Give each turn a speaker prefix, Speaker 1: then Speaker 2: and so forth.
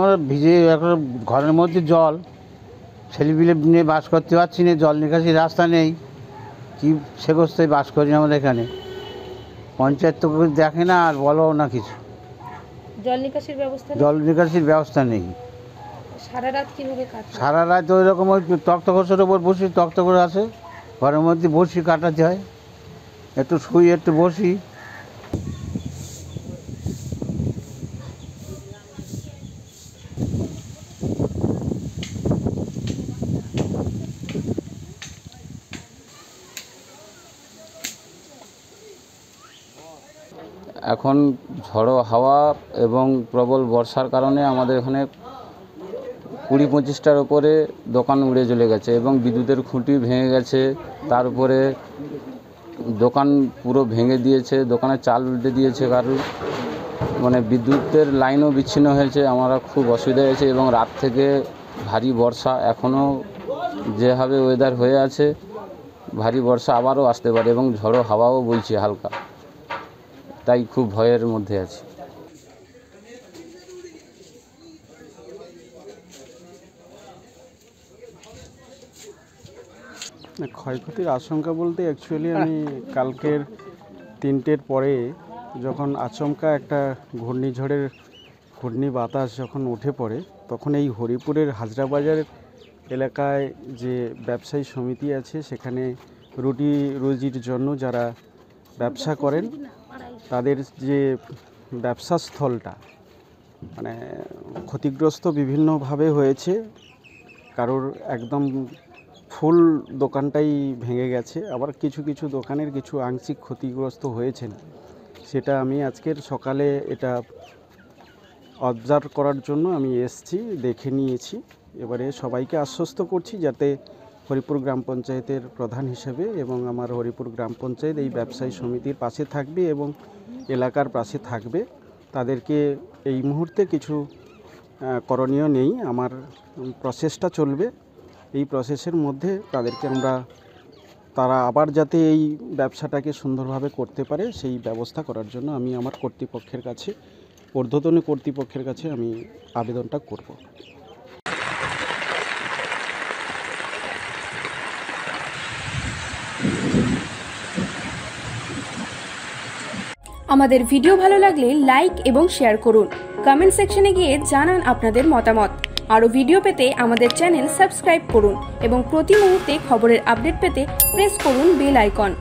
Speaker 1: আমরা ভিজে এখন ঘরের মধ্যে জল, ছেলেপিলে নিয়ে বাস করতে পারছি না, জল নিকাশি রাস্তা নেই, কী সেগোস্তায় বাস করি আমরা এখানে। পঞ্চায়েত তো দেখে না আর বলো না কিছু। জল নিকাশির ব্যবস্থা নেই।
Speaker 2: সারা রাত কীভাবে কাটে?
Speaker 1: সারা রাত ওই রকম ওই তক্তপোষের ওপর বসি, তক্ত করে আসে, ঘরের মধ্যে বসি কাটাতে হয়, একটু শুই একটু বসি। এখন ঝড়ো হাওয়া এবং প্রবল বর্ষার কারণে আমাদের এখানে 20-25টার উপরে দোকান উড়ে চলে গেছে এবং বিদ্যুতের খুঁটি ভেঙে গেছে। তার উপরে দোকান পুরো ভেঙে দিয়েছে, দোকানের চাল উল্টে দিয়েছে কারুর, মানে বিদ্যুতের লাইনও বিচ্ছিন্ন হয়েছে। আমরা খুব অসুবিধা হয়েছে এবং রাত থেকে ভারী বর্ষা, এখনও যেভাবে ওয়েদার হয়ে আছে ভারী বর্ষা আবারও আসতে পারে এবং ঝড়ো হাওয়াও বইছে হালকা, তাই খুব ভয়ের মধ্যে আছি।
Speaker 3: ক্ষয়ক্ষতির আশঙ্কা বলতে অ্যাকচুয়ালি আমি কালকের 3টের পরে যখন আচমকা একটা ঘূর্ণি বাতাস যখন উঠে পড়ে, তখন এই হরিপুরের হাজরাবাজার এলাকায় যে ব্যবসায়ী সমিতি আছে সেখানে রুটি রুজির জন্য যারা ব্যবসা করেন তাদের যে ব্যবসা স্থলটা মানে ক্ষতিগ্রস্ত বিভিন্নভাবে হয়েছে। কারোর একদম ফুল দোকানটাই ভেঙে গেছে, আবার কিছু কিছু দোকানের কিছু আংশিক ক্ষতিগ্রস্ত হয়েছেন। সেটা আমি আজকের সকালে এটা অবজার্ভ করার জন্য আমি এসেছি, দেখে নিয়েছি। এবারে সবাইকে আশ্বস্ত করছি যাতে হরিপুর গ্রাম পঞ্চায়েতের প্রধান হিসেবে এবং আমার হরিপুর গ্রাম পঞ্চায়েত এই ব্যবসায়ী সমিতির পাশে থাকবে এবং এলাকার পাশে থাকবে। তাদেরকে এই মুহূর্তে কিছু করণীয় নেই, আমার প্রসেসটা চলবে। এই প্রসেসের মধ্যে তাদেরকে তারা আবার যাতে এই ব্যবসাটাকে সুন্দরভাবে করতে পারে সেই ব্যবস্থা করার জন্য আমি আমার কর্তৃপক্ষের কাছে, ঊর্ধ্বতন কর্তৃপক্ষের কাছে আমি আবেদনটা করব।
Speaker 4: আমাদের ভিডিও ভালো লাগলে লাইক এবং শেয়ার করুন। কমেন্ট সেকশনে গিয়ে জানান আপনাদের মতামত। আরও ভিডিও পেতে আমাদের চ্যানেল সাবস্ক্রাইব করুন এবং প্রতি মুহূর্তে খবরের আপডেট পেতে প্রেস করুন বেল আইকন।